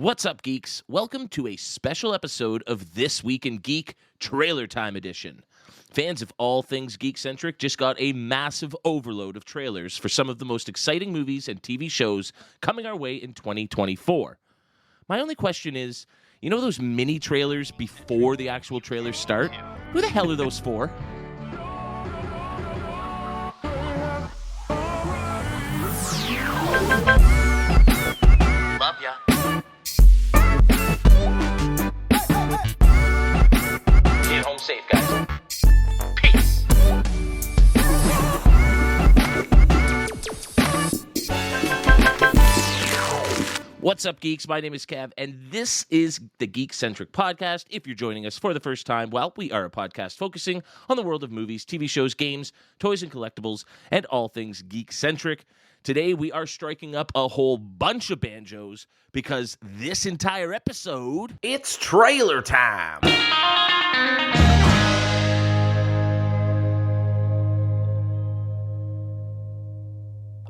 What's up, geeks? Welcome to a special episode of This Week in Geek Trailer Time Edition. Fans of all things Geekcentric just got a massive overload of trailers for some of the most exciting movies and TV shows coming our way in 2024. My only question is, you know those mini trailers before the actual trailers start? Who the hell are those for? Love ya. Get home safe, guys. Peace. What's up, geeks? My name is Cav, and this is the Geekcentric podcast. If you're joining us for the first time, well, we are a podcast focusing on the world of movies, TV shows, games, toys and collectibles, and all things geek-centric. Today, we are striking up a whole bunch of banjos because this entire episode, it's trailer time.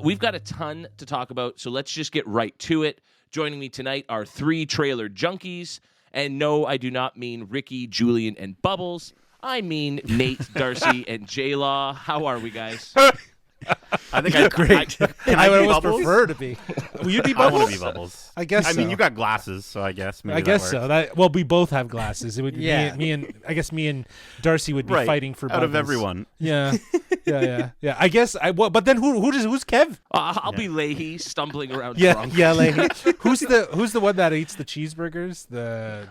We've got a ton to talk about, so let's just get right to it. Joining me tonight are three trailer junkies. And no, I do not mean Ricky, Julian, and Bubbles. I mean Nate, Darcy, and J-Law. How are we, guys? I think I'm great. Can I always prefer to be. Will you be Bubbles? I want to be Bubbles. I guess. I so. mean, you got glasses, so I guess. Maybe I guess that so. Well, we both have glasses. It would be me and Darcy would be fighting for Bubbles. Out of everyone. Yeah. I guess. But then who's Kev? I'll be Leahy, stumbling around drunk. Yeah, Leahy. Who's the one that eats the cheeseburgers?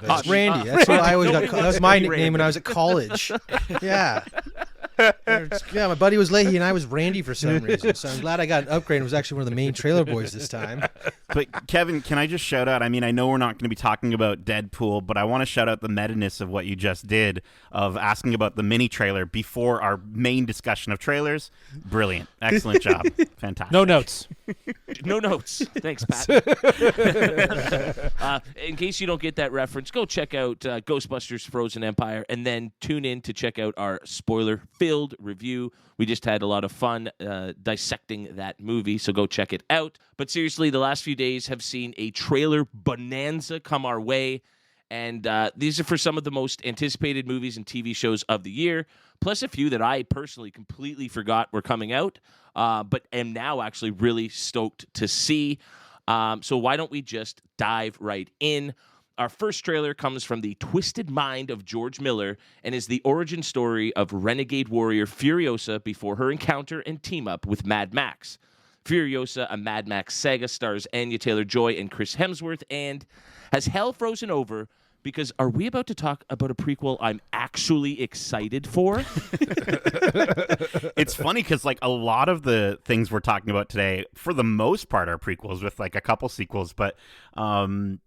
It's Randy. That's what I always got. That was my nickname when I was at college. Yeah. Yeah, my buddy was Leahy and I was Randy for some reason. So I'm glad I got an upgrade and was actually one of the main trailer boys this time. But Kevin, can I just shout out? I mean, I know we're not going to be talking about Deadpool, but I want to shout out the meta-ness of what you just did of asking about the mini trailer before our main discussion of trailers. Brilliant. Excellent job. Fantastic. No notes. No notes. Thanks, Pat. In case you don't get that reference, go check out Ghostbusters Frozen Empire and then tune in to check out our spoiler-filled review. We just had a lot of fun dissecting that movie, so go check it out. But seriously, the last few days have seen a trailer bonanza come our way, and these are for some of the most anticipated movies and TV shows of the year, plus a few that I personally completely forgot were coming out, but am now actually really stoked to see. So why don't we just dive right in? Our first trailer comes from the twisted mind of George Miller and is the origin story of renegade warrior Furiosa before her encounter and team-up with Mad Max. Furiosa, a Mad Max saga, stars Anya Taylor-Joy and Chris Hemsworth, and has hell frozen over because are we about to talk about a prequel I'm actually excited for? It's funny because like a lot of the things we're talking about today, for the most part, are prequels with like a couple sequels. But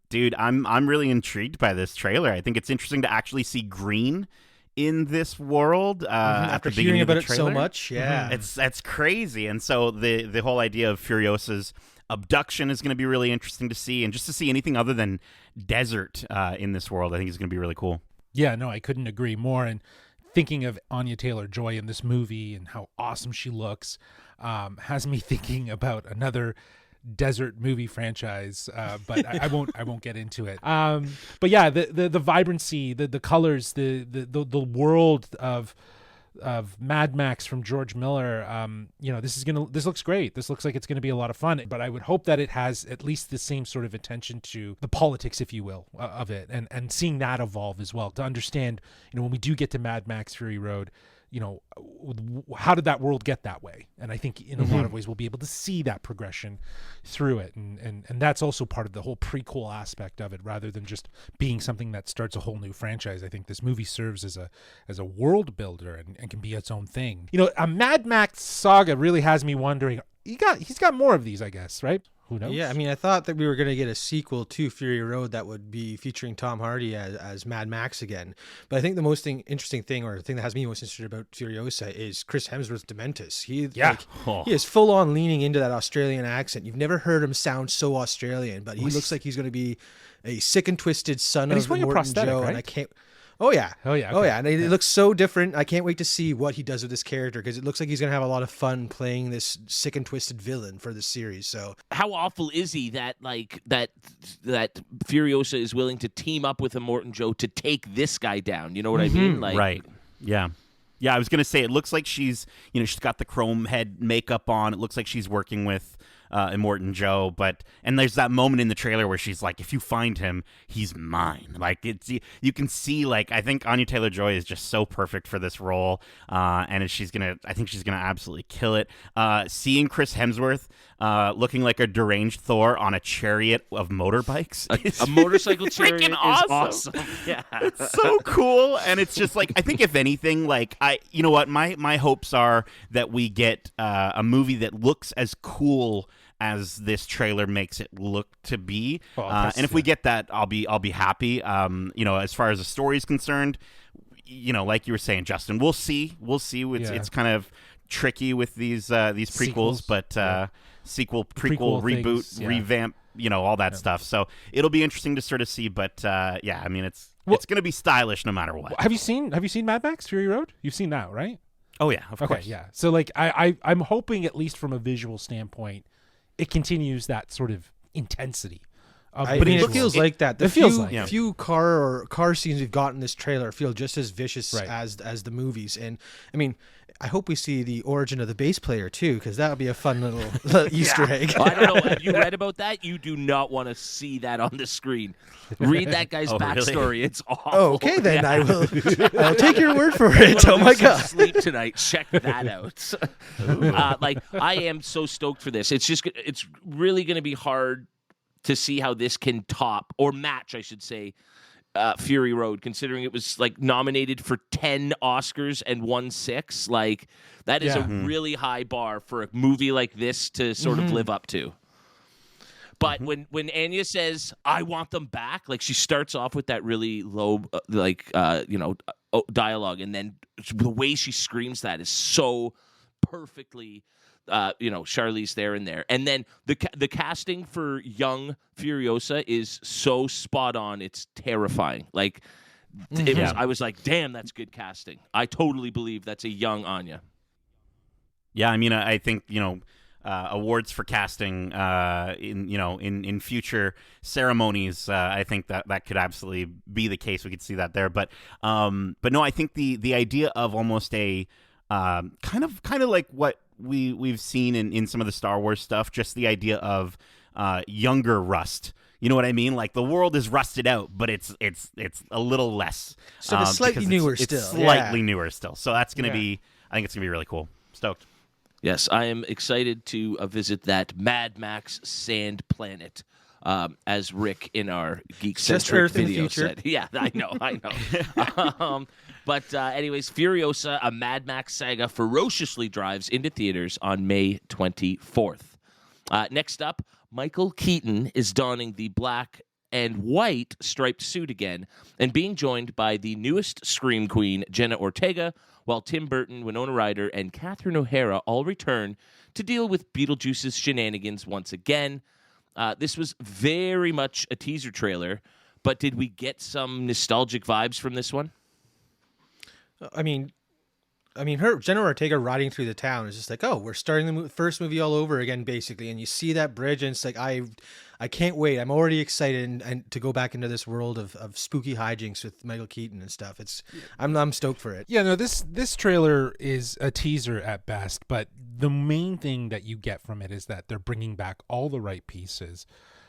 dude, I'm really intrigued by this trailer. I think it's interesting to actually see green in this world after hearing about it so much. Yeah, it's crazy. And so the whole idea of Furiosa's abduction is going to be really interesting to see, and just to see anything other than desert in this world, I think is going to be really cool. Yeah, no, I couldn't agree more. And thinking of Anya Taylor-Joy in this movie and how awesome she looks has me thinking about another desert movie franchise, but I won't get into it. But yeah, the vibrancy, the colors, the world of Mad Max from George Miller, this looks great. This looks like it's going to be a lot of fun, but I would hope that it has at least the same sort of attention to the politics, if you will, of it, and seeing that evolve as well, to understand, when we do get to Mad Max Fury Road, how did that world get that way? And I think in a lot of ways we'll be able to see that progression through it, and that's also part of the whole prequel aspect of it, rather than just being something that starts a whole new franchise. I think this movie serves as a world builder and can be its own thing. A Mad Max saga really has me wondering. He's got more of these, I guess, right? Who knows? Yeah, I mean, I thought that we were going to get a sequel to Fury Road that would be featuring Tom Hardy as Mad Max again. But I think the most interesting thing, or the thing that has me most interested about Furiosa, is Chris Hemsworth's Dementus. He is full on leaning into that Australian accent. You've never heard him sound so Australian, but he looks like he's going to be a sick and twisted son of Morton Joe. Right? And I can't. Oh yeah. Oh, yeah, Oh okay. yeah. And it looks so different. I can't wait to see what he does with this character because it looks like he's gonna have a lot of fun playing this sick and twisted villain for this series. So How awful is he that that Furiosa is willing to team up with Immortan Joe to take this guy down? You know what I mean? Like, Right. Yeah. Yeah, I was going to say, it looks like she's got the chrome head makeup on. It looks like she's working with Immortan Joe, and there's that moment in the trailer where she's like, if you find him, he's mine. Like, you can see, like, I think Anya Taylor-Joy is just so perfect for this role, and I think she's gonna absolutely kill it. Seeing Chris Hemsworth looking like a deranged Thor on a chariot of motorbikes, a motorcycle chariot is freaking awesome. Yeah, it's so cool. And it's just like, I think if anything, like, you know what, my hopes are that we get a movie that looks as cool as this trailer makes it look to be. And if we get that, I'll be happy. As far as the story is concerned, like you were saying, Justin, we'll see. It's kind of tricky with these prequels, Sequels. but sequel, Prequel reboot, things, yeah. revamp, all that stuff. So it'll be interesting to sort of see. But I mean, it's going to be stylish no matter what. Have you seen Mad Max Fury Road? You've seen that, right? Oh yeah, of Okay, course. yeah. So like I'm hoping, at least from a visual standpoint, it continues that sort of intensity. it feels like that. The feels few car scenes we've got in this trailer feel just as vicious Right. as the movies. And I mean, I hope we see the origin of the bass player too, because that would be a fun little Easter egg. I don't know. Have you read about that? You do not want to see that on the screen. Read that guy's Oh, backstory. really? It's awful. Oh, okay, then Yeah. I will. I'll take your word for You it. wanna Oh my lose some god. Sleep tonight. Check that out. I am so stoked for this. It's really going to be hard to see how this can top or match, I should say, Fury Road, considering it was like nominated for 10 Oscars and won 6. Like, that is Yeah. a really high bar for a movie like this to sort of live up to. But when Anya says, I want them back, like, she starts off with that really low, dialogue. And then the way she screams that is so perfectly, Charlize there. And then the casting for young Furiosa is so spot on. It's terrifying. Like, I was like, damn, that's good casting. I totally believe that's a young Anya. Yeah, I mean, I think awards for casting in future ceremonies. I think that could absolutely be the case. We could see that there, but no, I think the idea of almost a kind of like what we've seen in some of the Star Wars stuff, just the idea of younger Rust. You know what I mean? Like, the world is rusted out, but it's a little less. So it's slightly because newer it's still. slightly Yeah. newer still. So that's gonna Yeah. be. I think it's gonna be really cool. Stoked. Yes, I am excited to visit that Mad Max Sand Planet as Rick in our Geekcentric Earth in the video future. said. Yeah, I know. But anyways, Furiosa, a Mad Max saga, ferociously drives into theaters on May 24th. Next up, Michael Keaton is donning the black and white striped suit again and being joined by the newest Scream Queen, Jenna Ortega, while Tim Burton, Winona Ryder, and Catherine O'Hara all return to deal with Beetlejuice's shenanigans once again. This was very much a teaser trailer, but did we get some nostalgic vibes from this one? I mean, her Jenna Ortega riding through the town is just like, oh, we're starting the first movie all over again, basically. And you see that bridge, and it's like, I can't wait. I'm already excited and to go back into this world of spooky hijinks with Michael Keaton and stuff. I'm stoked for it. Yeah, no, this trailer is a teaser at best, but the main thing that you get from it is that they're bringing back all the right pieces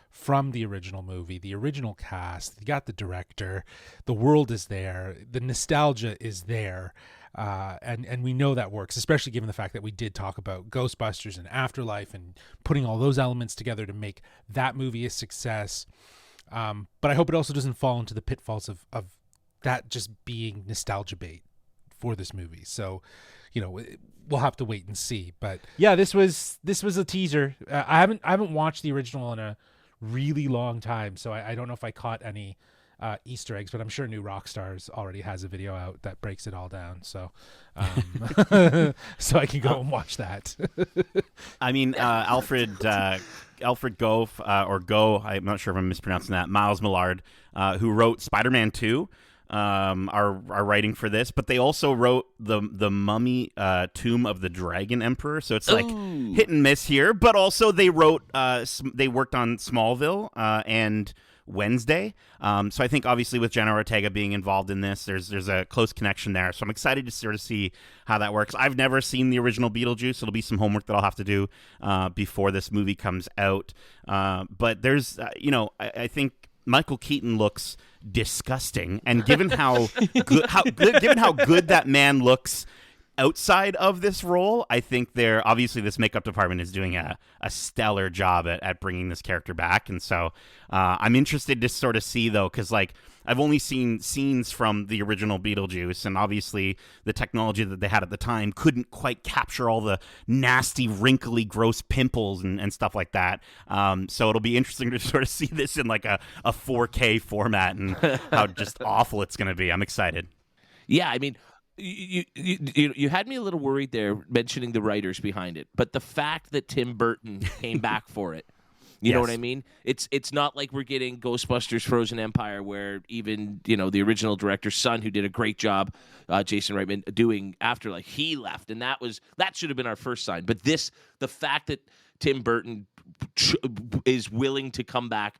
from the original movie, the original cast. You got the director, the world is there, the nostalgia is there, and we know that works, especially given the fact that we did talk about Ghostbusters and Afterlife and putting all those elements together to make that movie a success. But I hope it also doesn't fall into the pitfalls of that just being nostalgia bait for this movie. So, we'll have to wait and see. But yeah, this was a teaser. I haven't watched the original in a really long time, so I don't know if I caught any Easter eggs, but I'm sure New Rockstars already has a video out that breaks it all down. So, so I can go and watch that. I mean, Alfred Gough, or Go, I'm not sure if I'm mispronouncing that, Miles Millard, who wrote Spider-Man 2, are writing for this, but they also wrote the Mummy Tomb of the Dragon Emperor, so it's like hit and miss here. But also they wrote they worked on Smallville and Wednesday, so I think obviously with Jenna Ortega being involved in this, there's a close connection there. So I'm excited to sort of see how that works. I've never seen the original Beetlejuice. It'll be some homework that I'll have to do before this movie comes out. But there's I think Michael Keaton looks disgusting, and given how good that man looks outside of this role, I think obviously this makeup department is doing a stellar job at bringing this character back. And so I'm interested to sort of see, though, because like I've only seen scenes from the original Beetlejuice, and obviously the technology that they had at the time couldn't quite capture all the nasty, wrinkly, gross pimples and stuff like that. So it'll be interesting to sort of see this in like a 4K format and how just awful it's going to be. I'm excited. Yeah, I mean, you had me a little worried there mentioning the writers behind it, but the fact that Tim Burton came back for it, you know what I mean? It's not like we're getting Ghostbusters Frozen Empire, where even the original director's son, who did a great job, Jason Reitman, doing Afterlife, he left, and that should have been our first sign. But the fact that Tim Burton is willing to come back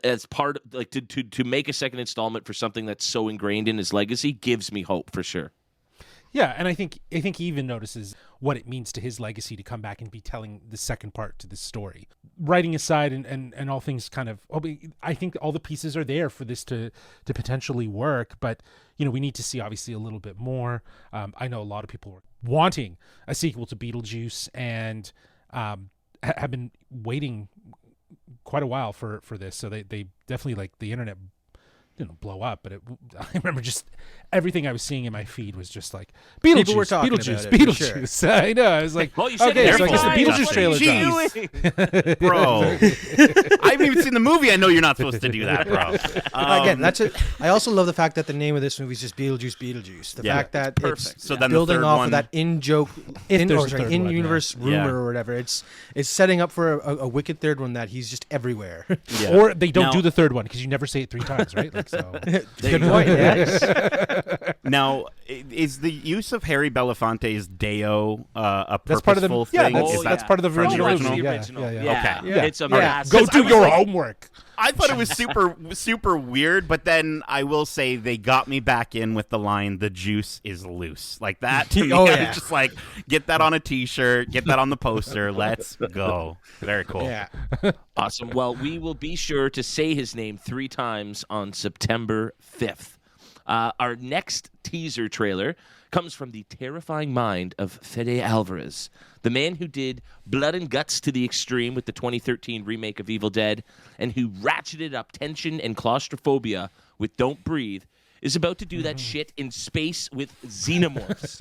as part of, like, to make a second installment for something that's so ingrained in his legacy gives me hope for sure. Yeah, and I think he even notices what it means to his legacy to come back and be telling the second part to this story. Writing aside and all things kind of, I think all the pieces are there for this to potentially work, but we need to see obviously a little bit more. I know a lot of people are wanting a sequel to Beetlejuice and have been waiting quite a while for this, so they definitely, like, the internet didn't blow up, but I remember just everything I was seeing in my feed was just like Beetlejuice, People were talking Beetlejuice, about it, for Beetlejuice. Sure. I know. I was like, well, you said okay, so I guess the Beetlejuice trailer drops. Bro, I haven't even seen the movie. I know you're not supposed to do that, bro. Again, that's it. I also love the fact that the name of this movie is just Beetlejuice. The fact that perfect. It's So then building the third off one, of that in-universe rumor or whatever. It's setting up for a wicked third one that he's just everywhere. Yeah. Or they don't do the third one because you never say it 3 times, right? Like, so. Good point. Yes. Now, is the use of Harry Belafonte's Deo a That's part of the thing? that's part of the from the original. original? Yeah. Okay. It's a massive. Go do your homework. I thought it was super weird, but then I will say they got me back in with the line, "The juice is loose." Like that to me, I was just like, get that on a T-shirt, get that on the poster. Let's go. Very cool. Yeah. Awesome. Well, we will be sure to say his name 3 times on September 5th. Our next teaser trailer comes from the terrifying mind of Fede Alvarez, the man who did Blood and Guts to the extreme with the 2013 remake of Evil Dead, and who ratcheted up tension and claustrophobia with Don't Breathe, is about to do that shit in space with xenomorphs.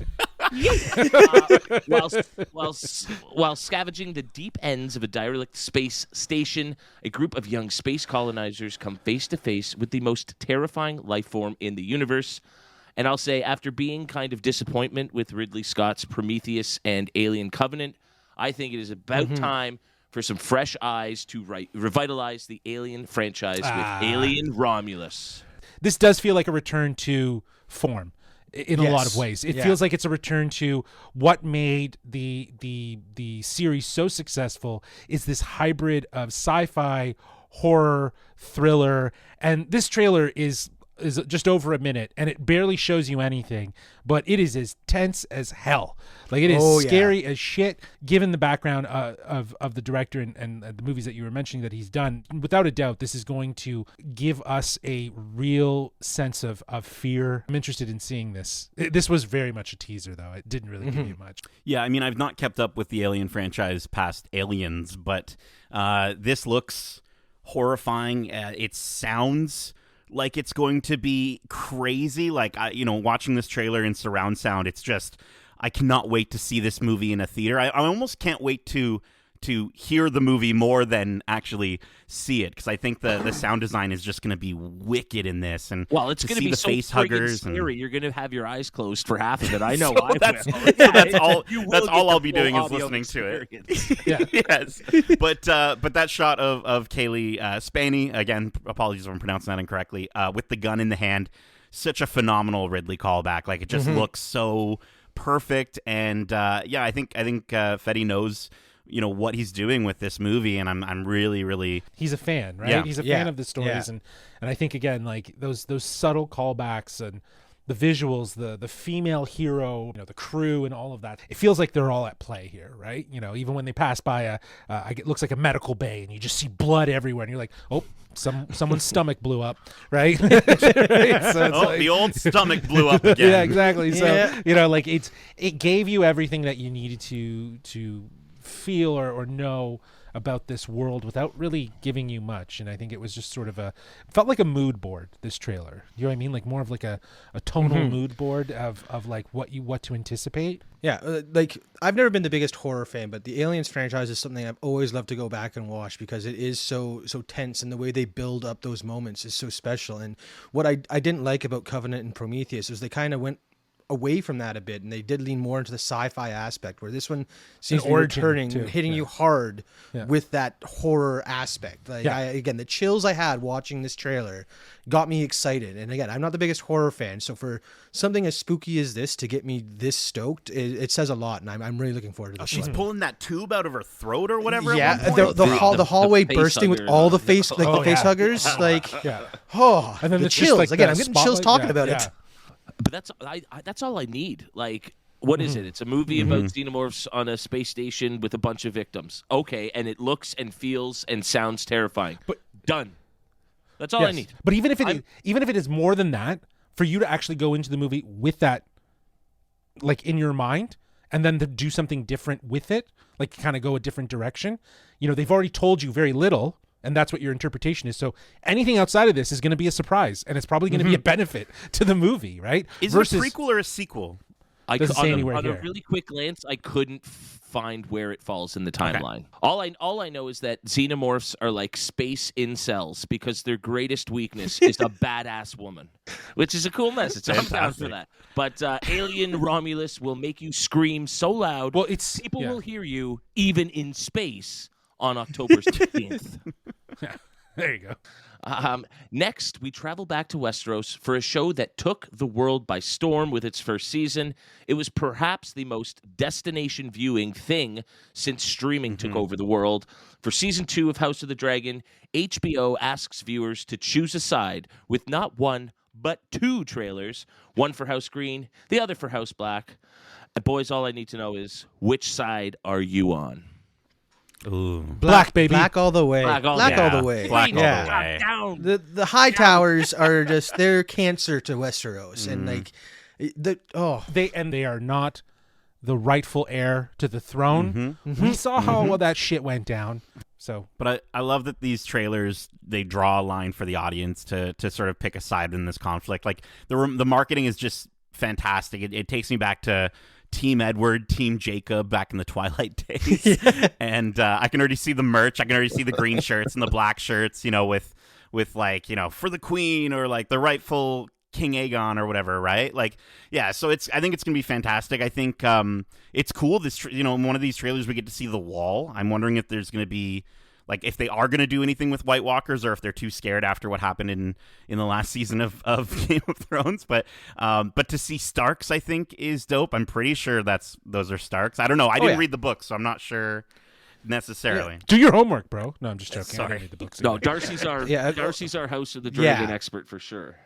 While scavenging the deep ends of a derelict space station, a group of young space colonizers come face to face with the most terrifying life form in the universe. And I'll say, after being kind of disappointment with Ridley Scott's Prometheus and Alien Covenant, I think it is about time for some fresh eyes to revitalize the Alien franchise with Alien Romulus. This does feel like a return to form in a lot of ways. It feels like it's a return to what made the series so successful, is this hybrid of sci-fi, horror, thriller, and this trailer is just over a minute, and it barely shows you anything, but it is as tense as hell. Like, it is scary as shit, given the background of the director and the movies that you were mentioning that he's done. Without a doubt, this is going to give us a real sense of fear. I'm interested in seeing this. This was very much a teaser, though. It didn't really give you much. Yeah, I mean, I've not kept up with the Alien franchise past Aliens, but this looks horrifying. It sounds like it's going to be crazy. Like, watching this trailer in surround sound, it's just, I cannot wait to see this movie in a theater. I almost can't wait to hear the movie more than actually see it, because I think the sound design is just going to be wicked in this. And well, it's going to be the so face huggers scary. You're going to have your eyes closed for half of it. I know. That's all I'll be doing is listening to it. Yes. But that shot of Kaylee Spaney, again, apologies if I'm pronouncing that incorrectly, with the gun in the hand, such a phenomenal Ridley callback. Like, it just looks so perfect. And I think Fetty knows what he's doing with this movie, and I'm really he's a fan, right? Yeah. He's a fan of the stories, and I think again, like those subtle callbacks and the visuals, the female hero, the crew and all of that, it feels like they're all at play here, right? Even when they pass by it looks like a medical bay and you just see blood everywhere and you're like, oh, someone's stomach blew up, right? Right? So it's the old stomach blew up again. Yeah, exactly. So like it gave you everything that you needed to feel or know about this world without really giving you much. And I think it was just sort of felt like a mood board, this trailer. You know what I mean? Like more of like a tonal mood board of like what to anticipate. Yeah, like I've never been the biggest horror fan, but the Aliens franchise is something I've always loved to go back and watch because it is so tense, and the way they build up those moments is so special. And what I didn't like about Covenant and Prometheus is they kind of went away from that a bit, and they did lean more into the sci-fi aspect, where this one seems to be returning, hitting you hard with that horror aspect. Like again, the chills I had watching this trailer got me excited. And again, I'm not the biggest horror fan, so for something as spooky as this to get me this stoked, it says a lot, and I'm really looking forward to this. She's pulling that tube out of her throat or whatever. Yeah, the hallway bursting with all the face the face huggers, like and then the chills. Like again, I'm getting chills talking about it. But that's all I need. Like, what is it? It's a movie about xenomorphs on a space station with a bunch of victims. Okay, and it looks and feels and sounds terrifying. But done. That's all I need. But even if it is more than that, for you to actually go into the movie with that, like in your mind, and then to do something different with it, like kind of go a different direction. They've already told you very little. And that's what your interpretation is. So anything outside of this is going to be a surprise, and it's probably going to be a benefit to the movie, right? Is it a prequel or a sequel? Doesn't say anywhere on here. A really quick glance, I couldn't find where it falls in the timeline. Okay. All I know is that xenomorphs are like space incels because their greatest weakness is a badass woman, which is a cool message. So I'm down for that. But Alien Romulus will make you scream so loud, people will hear you even in space on October 16th. There you go. Next, we travel back to Westeros for a show that took the world by storm with its first season. It was perhaps the most destination viewing thing since streaming took over the world. For season 2 of House of the Dragon, HBO asks viewers to choose a side with not one, but 2 trailers. One for House Green, the other for House Black. And boys, all I need to know is, which side are you on? Ooh. Black, baby. Black all the way. Black all the way. Black all the way. The high towers are just, they're cancer to Westeros. And like they are not the rightful heir to the throne. We saw how well that shit went down. So, but I love that these trailers, they draw a line for the audience to sort of pick a side in this conflict. Like the marketing is just fantastic. It takes me back to Team Edward, Team Jacob back in the Twilight days. And I can already see the merch. I can already see the green shirts and the black shirts, with like, for the queen or like the rightful King Aegon or whatever, right? Like, yeah, so I think it's going to be fantastic. I think it's cool. This, in one of these trailers, we get to see the wall. I'm wondering if there's going to be, like, if they are going to do anything with White Walkers or if they're too scared after what happened in the last season of Game of Thrones. But to see Starks, I think, is dope. I'm pretty sure those are Starks. I don't know. I didn't read the book, so I'm not sure necessarily. Yeah. Do your homework, bro. No, I'm just joking. Sorry. I don't read the books. No, Darcy's our House of the Dragon expert for sure.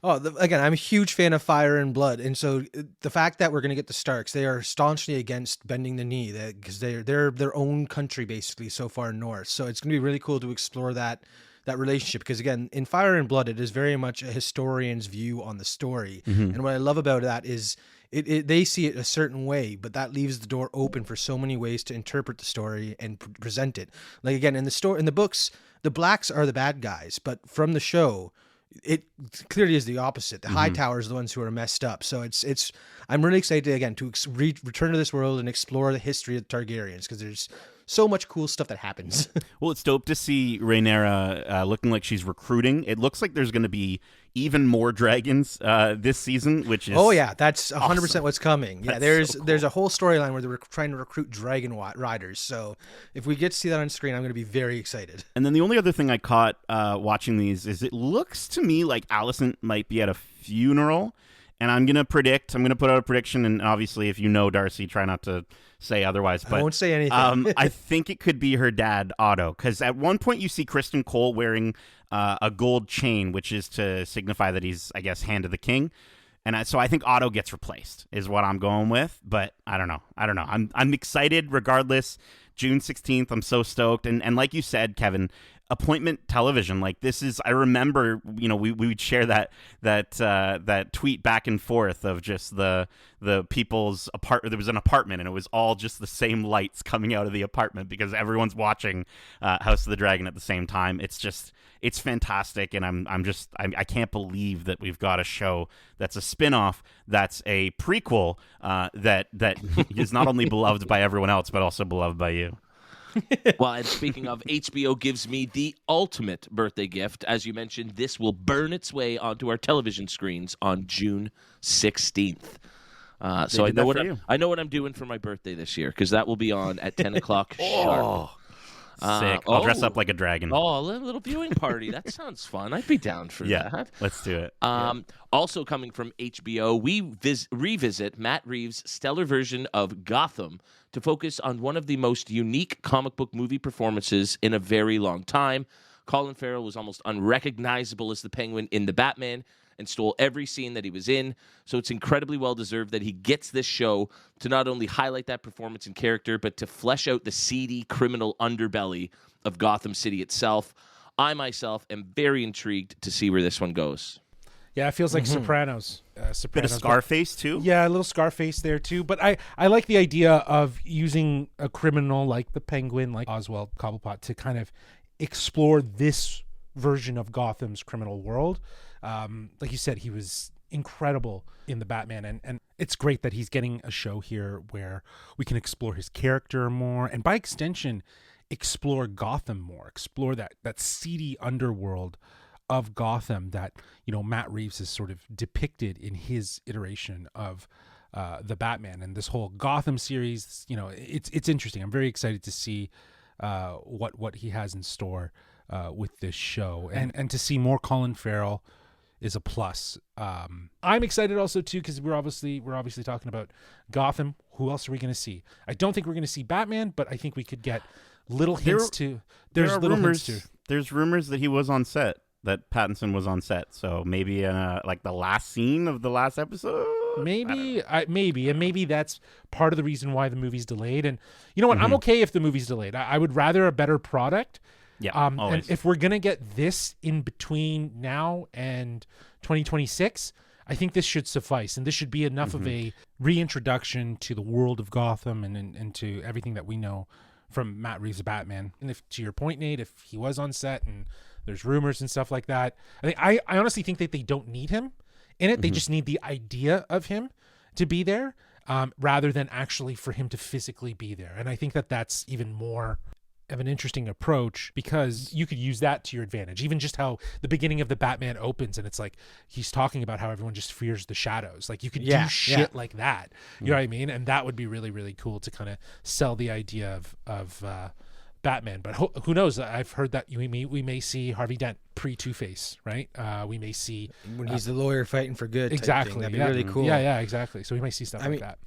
Again, I'm a huge fan of Fire and Blood, and so the fact that we're going to get the Starks, they are staunchly against bending the knee because they're their own country basically so far north. So it's going to be really cool to explore that relationship because again, in Fire and Blood, it is very much a historian's view on the story, and what I love about that is they see it a certain way, but that leaves the door open for so many ways to interpret the story and present it. Like again, in the books, the blacks are the bad guys, but from the show, it clearly is the opposite. The High Towers are the ones who are messed up. So I'm really excited again to return to this world and explore the history of the Targaryens because there's so much cool stuff that happens. Well, it's dope to see Rhaenyra looking like she's recruiting. It looks like there's going to be even more dragons this season, which is that's 100% awesome. What's coming. Yeah, there's a whole storyline where they're trying to recruit dragon riders. So if we get to see that on screen, I'm going to be very excited. And then the only other thing I caught watching these is it looks to me like Alicent might be at a funeral. And I'm going to put out a prediction, and obviously if you know Darcy, try not to say otherwise. But I won't say anything. I think it could be her dad, Otto, because at one point you see Kristen Cole wearing a gold chain, which is to signify that he's, I guess, hand of the king. And so I think Otto gets replaced is what I'm going with, but I don't know. I'm excited regardless. June 16th, I'm so stoked. And like you said, Kevin, appointment television, like this is, I remember, we would share that tweet back and forth of just the people's there was an apartment and it was all just the same lights coming out of the apartment because everyone's watching House of the Dragon at the same time. It's fantastic, and I can't believe that we've got a show that's a spin-off, that's a prequel, that is not only beloved by everyone else but also beloved by you. Well, and speaking of, HBO gives me the ultimate birthday gift. As you mentioned, this will burn its way onto our television screens on June 16th. So I know what I'm doing for my birthday this year, because that will be on at 10 o'clock sharp. Sick. I'll dress up like a dragon. Oh, a little viewing party. That sounds fun. I'd be down for that. Let's do it. Also coming from HBO, we revisit Matt Reeves' stellar version of Gotham to focus on one of the most unique comic book movie performances in a very long time. Colin Farrell was almost unrecognizable as the Penguin in The Batman and stole every scene that he was in. So it's incredibly well-deserved that he gets this show to not only highlight that performance and character, but to flesh out the seedy criminal underbelly of Gotham City itself. I myself am very intrigued to see where this one goes. Yeah, it feels like Sopranos. Bit of Scarface, too? Yeah, a little Scarface there, too. But I like the idea of using a criminal like the Penguin, like Oswald Cobblepot, to kind of explore this version of Gotham's criminal world. Like you said, he was incredible in the Batman, and it's great that he's getting a show here where we can explore his character more, and by extension, explore Gotham more, explore that seedy underworld of Gotham that, Matt Reeves has sort of depicted in his iteration of the Batman. And this whole Gotham series, it's interesting. I'm very excited to see what he has in store with this show, and to see more Colin Farrell is a plus. I'm excited also too, because we're obviously talking about Gotham. Who else are we going to see? I don't think we're going to see Batman, but I think we could get little hints to. There's little hints to. There's rumors that he was on set, that Pattinson was on set. So maybe in like the last scene of the last episode. Maybe that's part of the reason why the movie's delayed. And you know what? I'm okay if the movie's delayed. I would rather a better product. Yeah, and if we're gonna get this in between now and 2026, I think this should suffice, and this should be enough of a reintroduction to the world of Gotham and to everything that we know from Matt Reeves' Batman. And if, to your point, Nate, if he was on set and there's rumors and stuff like that, I honestly think that they don't need him in it. They just need the idea of him to be there, rather than actually for him to physically be there. And I think that that's even more of an interesting approach, because you could use that to your advantage. Even just how the beginning of the Batman opens, and it's like he's talking about how everyone just fears the shadows. Like you could do shit like that. You know what I mean? And that would be really, really cool to kind of sell the idea of Batman. But who knows? I've heard that we may see Harvey Dent pre Two-Face, right? We may see when he's the lawyer fighting for good. Exactly. That'd be really cool. Yeah, exactly. So we might see stuff like that.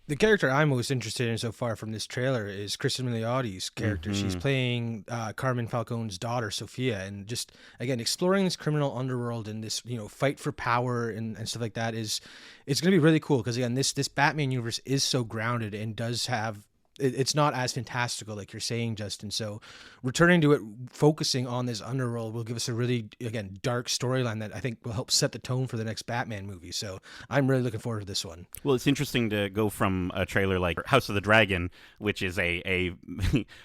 The character I'm most interested in so far from this trailer is Kristen Miliotti's character. She's playing Carmen Falcone's daughter, Sophia, and just, again, exploring this criminal underworld and this, fight for power and stuff like that it's going to be really cool, because, again, this Batman universe is so grounded and does have, it's not as fantastical like you're saying, Justin. So returning to it, focusing on this underworld will give us a really, again, dark storyline that I think will help set the tone for the next Batman movie. So I'm really looking forward to this one. Well, it's interesting to go from a trailer like House of the Dragon, which is a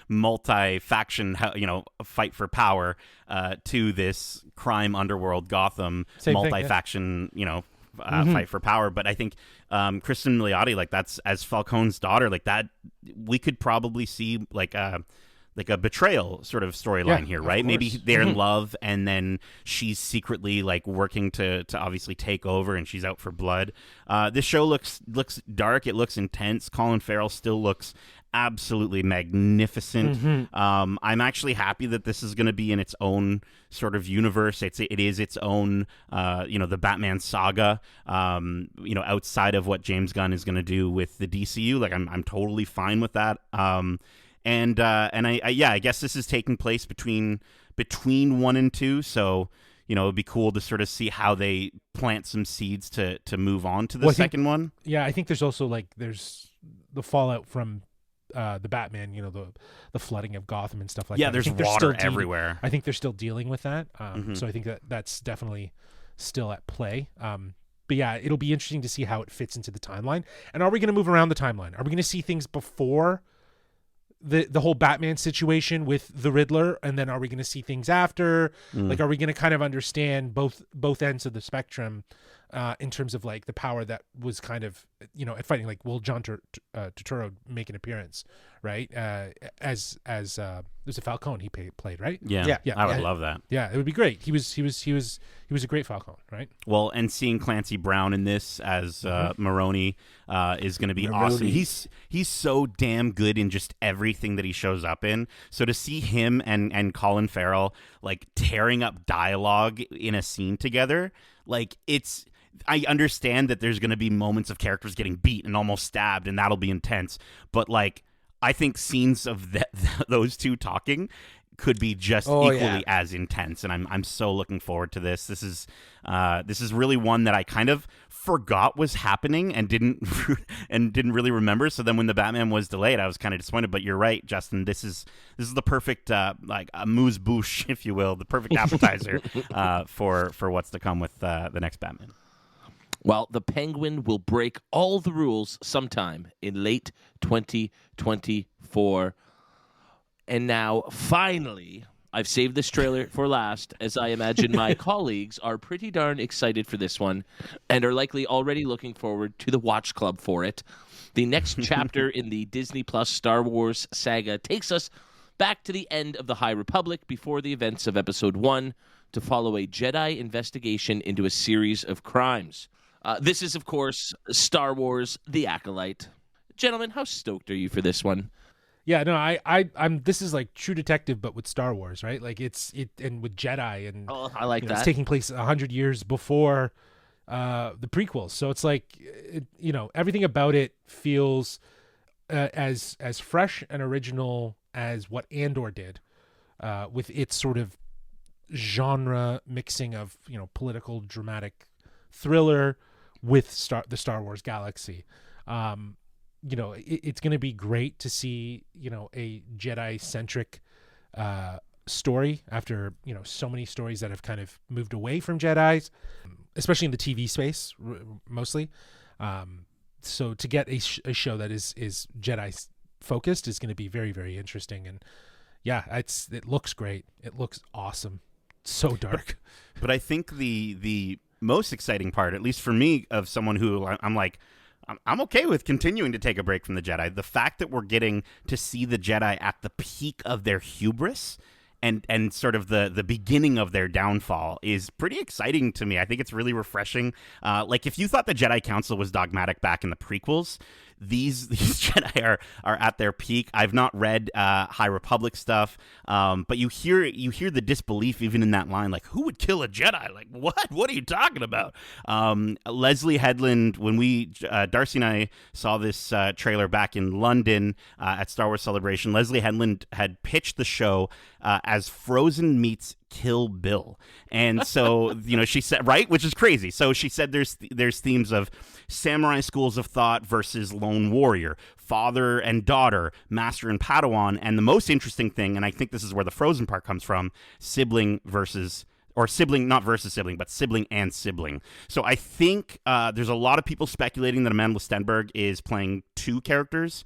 multi-faction, fight for power, to this crime underworld Gotham multi-faction, fight for power. But I think Kristen Milioti, like, that's as Falcone's daughter, like that, we could probably see like like a betrayal sort of storyline here, right? Maybe they're in love, and then she's secretly like working to obviously take over, and she's out for blood. This show looks dark. It looks intense. Colin Farrell still looks absolutely magnificent. I'm actually happy that this is going to be in its own sort of universe. It is its own, the Batman saga. Outside of what James Gunn is going to do with the DCU, like I'm totally fine with that. I guess this is taking place between 1 and 2. So it'd be cool to sort of see how they plant some seeds to move on to the second one. Yeah, I think there's also there's the fallout from the Batman, the flooding of Gotham and stuff like that. Yeah, there's water everywhere. I think they're still dealing with that. So I think that's definitely still at play. But yeah, it'll be interesting to see how it fits into the timeline. And are we going to move around the timeline? Are we going to see things before the whole Batman situation with the Riddler, and then are we going to see things after? Like, are we going to kind of understand both ends of the spectrum in terms of like the power that was kind of at fighting? Like, will John Turturro make an appearance, right? As there's a Falcone he played, right? Yeah. I would love that. Yeah, it would be great. He was a great Falcone, right? Well, and seeing Clancy Brown in this as Maroni is going to be awesome. He's so damn good in just everything that he shows up in. So to see him and Colin Farrell like tearing up dialogue in a scene together, like I understand that there's going to be moments of characters getting beat and almost stabbed, and that'll be intense. But like, I think scenes of those two talking could be just equally as intense, and I'm so looking forward to this. This is really one that I kind of forgot was happening and didn't really remember. So then when the Batman was delayed, I was kind of disappointed. But you're right, Justin. This is the perfect like a amuse bouche, if you will, the perfect appetizer for what's to come with the next Batman. Well, the Penguin will break all the rules sometime in late 2024. And now, finally, I've saved this trailer for last, as I imagine my colleagues are pretty darn excited for this one and are likely already looking forward to the Watch Club for it. The next chapter in the Disney Plus Star Wars saga takes us back to the end of the High Republic before the events of Episode 1 to follow a Jedi investigation into a series of crimes. This is, of course, Star Wars: The Acolyte. Gentlemen, how stoked are you for this one? Yeah, no, I'm. This is like True Detective, but with Star Wars, right? Like and with Jedi, and I like that. It's taking place 100 years before the prequels, so it's like everything about it feels as fresh and original as what Andor did, with its sort of genre mixing of political dramatic thriller with the Star Wars galaxy. It's going to be great to see, a Jedi-centric story after, so many stories that have kind of moved away from Jedis, especially in the TV space, mostly. So to get a show that is Jedi-focused is going to be very, very interesting. And yeah, it looks great. It looks awesome. So dark. But I think the most exciting part, at least for me, of someone who I'm okay with continuing to take a break from the Jedi. The fact that we're getting to see the Jedi at the peak of their hubris and sort of the beginning of their downfall is pretty exciting to me. I think it's really refreshing. Like, if you thought the Jedi Council was dogmatic back in the prequels, these Jedi are at their peak. I've not read High Republic stuff, but you hear the disbelief even in that line. Like, who would kill a Jedi? Like, what? What are you talking about? Leslie Headland, when Darcy and I saw this trailer back in London at Star Wars Celebration, Leslie Headland had pitched the show as Frozen meets Kill Bill. And so, she said, right, which is crazy. So she said there's themes of samurai schools of thought versus lone warrior, father and daughter, master and Padawan, and the most interesting thing, and I think this is where the Frozen part comes from, sibling versus or sibling, not versus sibling, but sibling and sibling. So I think there's a lot of people speculating that Amanda Stenberg is playing two characters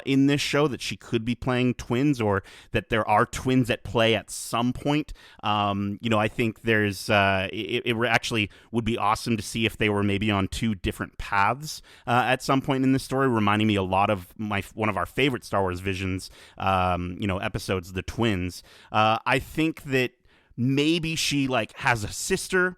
in this show, that she could be playing twins, or that there are twins at play at some point. I think there's it actually would be awesome to see if they were maybe on two different paths at some point in this story, reminding me a lot of one of our favorite Star Wars Visions episodes, The Twins. I think that maybe she has a sister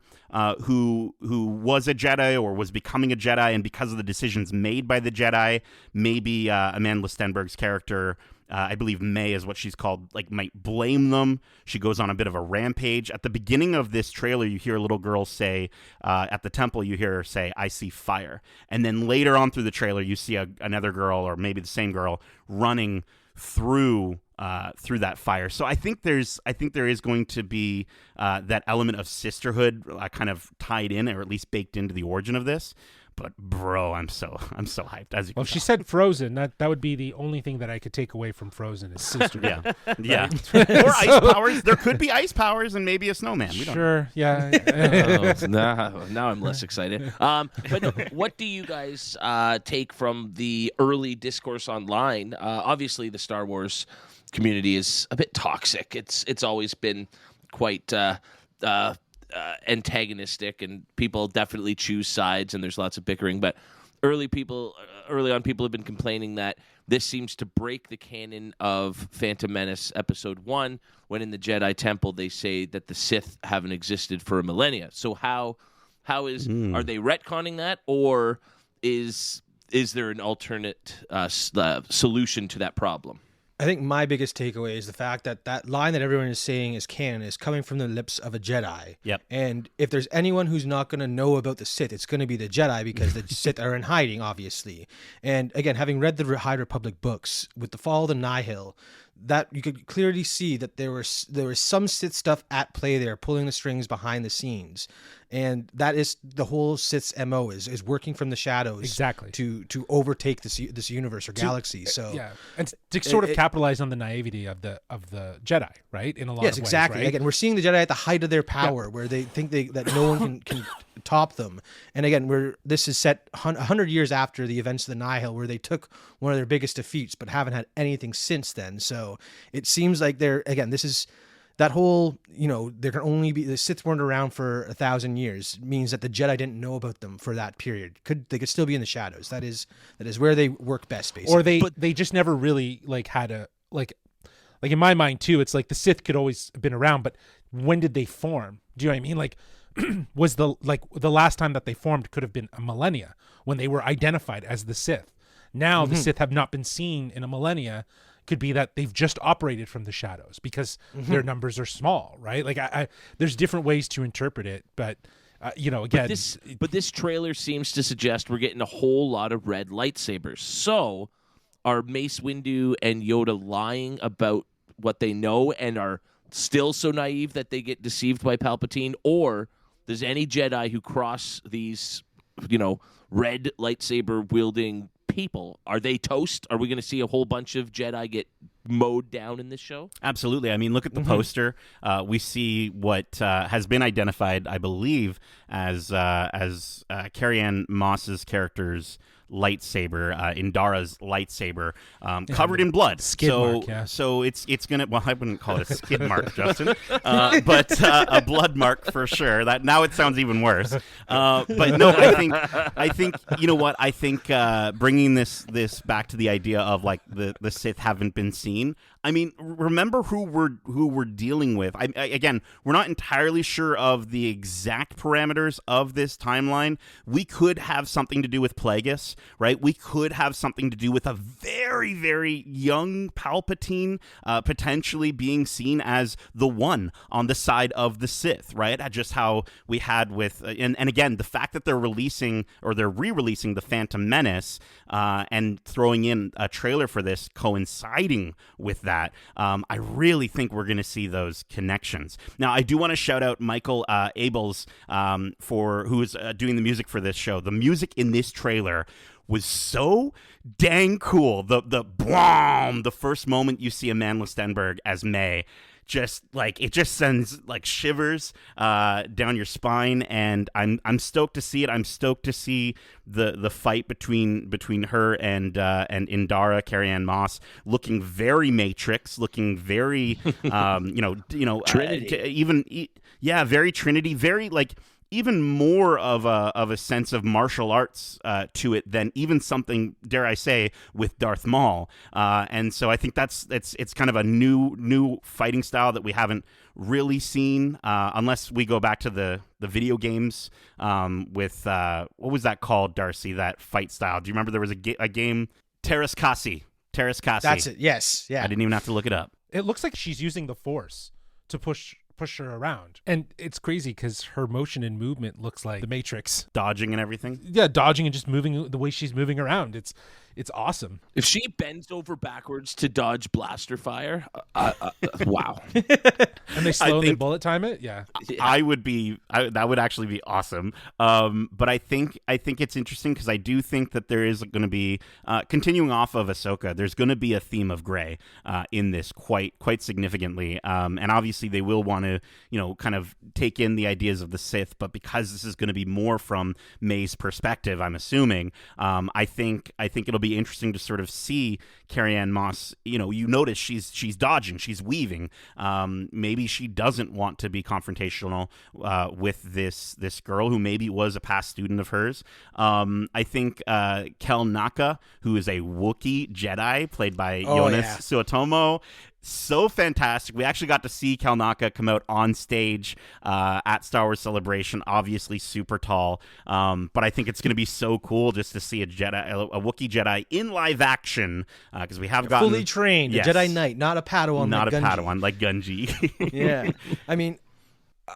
who was a Jedi or was becoming a Jedi, and because of the decisions made by the Jedi, maybe Amanda Stenberg's character, I believe May is what she's called, might blame them. She goes on a bit of a rampage. At the beginning of this trailer, you hear a little girl say, at the temple, you hear her say, "I see fire." And then later on through the trailer, you see another girl, or maybe the same girl, running through that fire. So I think there is going to be that element of sisterhood kind of tied in, or at least baked into the origin of this. But bro, I'm so hyped. As you Well, can if she tell. said Frozen, that would be the only thing that I could take away from Frozen is sister. yeah. Or ice powers. There could be ice powers and maybe a snowman. We don't know. Sure, yeah. Now I'm less excited. But no, what do you guys take from the early discourse online? Obviously, the Star Wars community is a bit toxic. It's always been quite antagonistic, and people definitely choose sides, and there's lots of bickering. But early on, people have been complaining that this seems to break the canon of Phantom Menace Episode 1, when in the Jedi Temple they say that the Sith haven't existed for a millennia. So how are they retconning that, or is there an alternate solution to that problem? I think my biggest takeaway is the fact that line that everyone is saying is canon is coming from the lips of a Jedi. Yep. And if there's anyone who's not going to know about the Sith, it's going to be the Jedi, because the Sith are in hiding, obviously. And again, having read the High Republic books, with the fall of the Nihil, that you could clearly see that there was some Sith stuff at play there, pulling the strings behind the scenes. And that is the whole Sith's MO is working from the shadows, Exactly. to overtake this universe or galaxy. So yeah, and to sort of capitalize on the naivety of the Jedi, right? In a lot of yes, ways, exactly. right? Again, we're seeing the Jedi at the height of their power, where they think that no one can top them. And again, this is set 100 years after the events of the Nihil, where they took one of their biggest defeats, but haven't had anything since then. So it seems like this is that whole, there can only be, the Sith weren't around for 1,000 years, means that the Jedi didn't know about them for that period. They could still be in the shadows. That is where they work best, basically. Or they just never really had a in my mind too. It's like the Sith could always have been around, but when did they form? Do you know what I mean? Was the last time that they formed could have been a millennia, when they were identified as the Sith. Now the Sith have not been seen in a millennia. Could be that they've just operated from the shadows because their numbers are small, right? There's different ways to interpret it, but again, but this trailer seems to suggest we're getting a whole lot of red lightsabers. So, are Mace Windu and Yoda lying about what they know and are still so naive that they get deceived by Palpatine, or does any Jedi who cross these, red lightsaber wielding people, are they toast? Are we going to see a whole bunch of Jedi get mowed down in this show? Absolutely. I mean, look at the poster. We see what has been identified, I believe, as Carrie-Anne Moss's character's lightsaber, Indara's lightsaber, covered in blood. Skid mark, yeah. So it's gonna. Well, I wouldn't call it a skid mark, Justin, but a blood mark for sure. That now it sounds even worse. But no, I think you know what? I think bringing this back to the idea of the Sith haven't been seen. I mean, remember who we're dealing with. Again, we're not entirely sure of the exact parameters of this timeline. We could have something to do with Plagueis, right? We could have something to do with a very, very young Palpatine potentially being seen as the one on the side of the Sith, right? Just how we had with, and again, the fact that they're re-releasing The Phantom Menace and throwing in a trailer for this coinciding with that. I really think we're going to see those connections. Now, I do want to shout out Michael Abels for who's doing the music for this show. The music in this trailer was so dang cool. The first moment you see Amanda Stenberg as May, just like it just sends like shivers down your spine, and I'm stoked to see it. I'm stoked to see the fight between her and Indara, Carrie-Anne Moss, looking very Matrix, looking very Trinity. Very Trinity, very like even more of a sense of martial arts to it than even something, dare I say, with Darth Maul. And so I think it's kind of a new fighting style that we haven't really seen unless we go back to the video games with what was that called, Darcy? That fight style. Do you remember there was a game, Terras Kasi? That's it. Yes. Yeah. I didn't even have to look it up. It looks like she's using the Force to push her around, and it's crazy because her motion and movement looks like the Matrix, Dodging and everything. yeah, dodging and just moving the way she's moving around. It's awesome. If she bends over backwards to dodge blaster fire, wow. And they slow and they bullet time it. Yeah. That would actually be awesome. But I think it's interesting because I do think that there is going to be continuing off of Ahsoka. There's going to be a theme of gray in this quite significantly, and obviously they will want to kind of take in the ideas of the Sith. But because this is going to be more from May's perspective, I'm assuming. I think it'll be interesting to sort of see Carrie-Anne Moss. You notice she's dodging, she's weaving. Maybe she doesn't want to be confrontational with this girl who maybe was a past student of hers. I think Kel Naka, who is a Wookiee Jedi played by Jonas Suotomo, so fantastic. We actually got to see Kel Naka come out on stage at Star Wars Celebration, obviously super tall, but I think it's going to be so cool just to see a Wookiee Jedi in live action, because we have gotten fully trained, a Jedi Knight, not a Padawan, like Gunji. Yeah, I mean,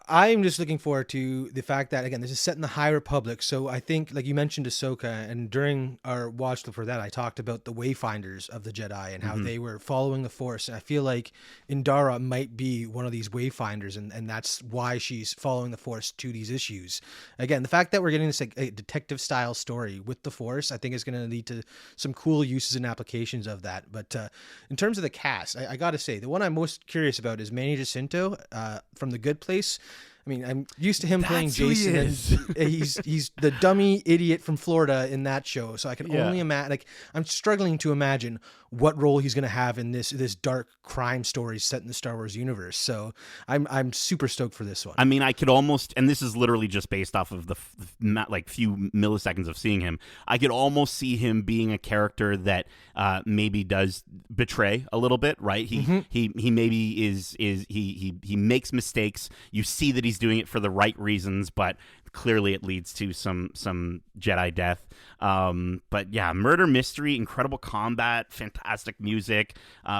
I'm just looking forward to the fact that, again, this is set in the High Republic. So I think, like you mentioned, Ahsoka, and during our watch for that, I talked about the Wayfinders of the Jedi and how they were following the Force. And I feel like Indara might be one of these Wayfinders, and that's why she's following the Force to these issues. Again, the fact that we're getting this like a detective-style story with the Force, I think is going to lead to some cool uses and applications of that. But in terms of the cast, I got to say, the one I'm most curious about is Manny Jacinto from The Good Place. I mean, I'm used to him playing Jason, and he's the dummy idiot from Florida in that show. So I can only imagine. Like, I'm struggling to imagine what role he's going to have in this dark crime story set in the Star Wars universe. So I'm super stoked for this one. I mean, I could almost, and this is literally just based off of the few milliseconds of seeing him, I could almost see him being a character that maybe does betray a little bit, right? He maybe he makes mistakes. You see that he's doing it for the right reasons, but clearly it leads to some Jedi death. But yeah, murder mystery, incredible combat, fantastic music,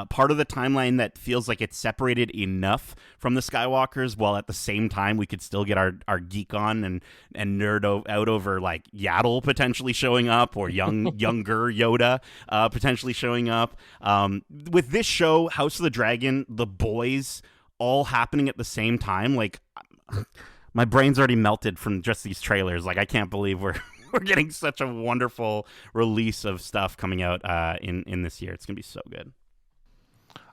part of the timeline that feels like it's separated enough from the Skywalkers, while at the same time we could still get our geek on and nerd out over like Yaddle potentially showing up, or younger Yoda potentially showing up. With this show, House of the Dragon, The Boys, all happening at the same time, like my brain's already melted from just these trailers. Like, I can't believe we're getting such a wonderful release of stuff coming out in this year. It's gonna be so good.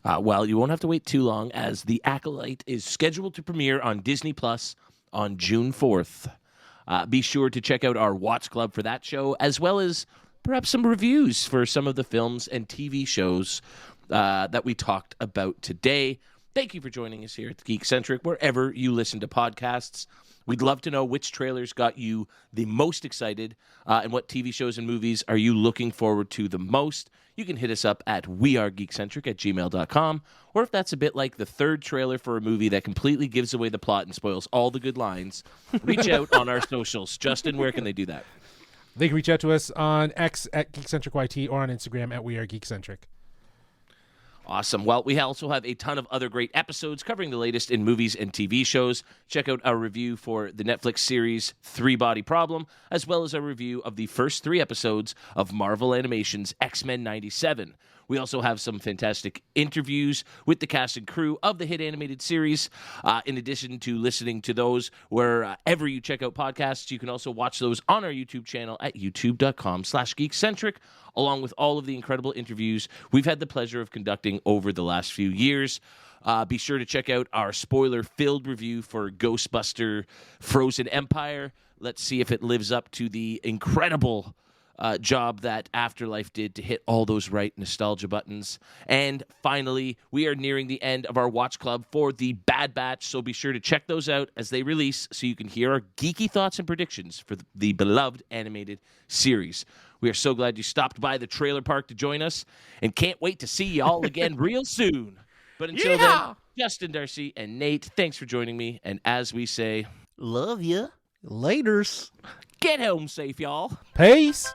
Well, you won't have to wait too long, as The Acolyte is scheduled to premiere on Disney Plus on June 4th. Be sure to check out our Watch Club for that show, as well as perhaps some reviews for some of the films and TV shows that we talked about today. Thank you for joining us here at Geekcentric, wherever you listen to podcasts. We'd love to know which trailers got you the most excited, and what TV shows and movies are you looking forward to the most. You can hit us up at wearegeekcentric@gmail.com, or if that's a bit like the third trailer for a movie that completely gives away the plot and spoils all the good lines, reach out on our socials. Justin, where can they do that? They can reach out to us on X at GeekcentricYT, or on Instagram at wearegeekcentric. Awesome. Well, we also have a ton of other great episodes covering the latest in movies and TV shows. Check out our review for the Netflix series Three Body Problem, as well as our review of the first 3 episodes of Marvel Animation's X-Men '97. We also have some fantastic interviews with the cast and crew of the hit animated series. In addition to listening to those wherever you check out podcasts, you can also watch those on our YouTube channel at youtube.com/geekcentric, along with all of the incredible interviews we've had the pleasure of conducting over the last few years. Be sure to check out our spoiler-filled review for Ghostbuster Frozen Empire. Let's see if it lives up to the incredible job that Afterlife did to hit all those right nostalgia buttons. And finally, we are nearing the end of our watch club for the Bad Batch, so be sure to check those out as they release so you can hear our geeky thoughts and predictions for the beloved animated series. We are so glad you stopped by the trailer park to join us and can't wait to see you all again real soon. But until then, Justin, Darcy, and Nate, thanks for joining me. And as we say, Love ya. Laters. get home safe, y'all. Peace.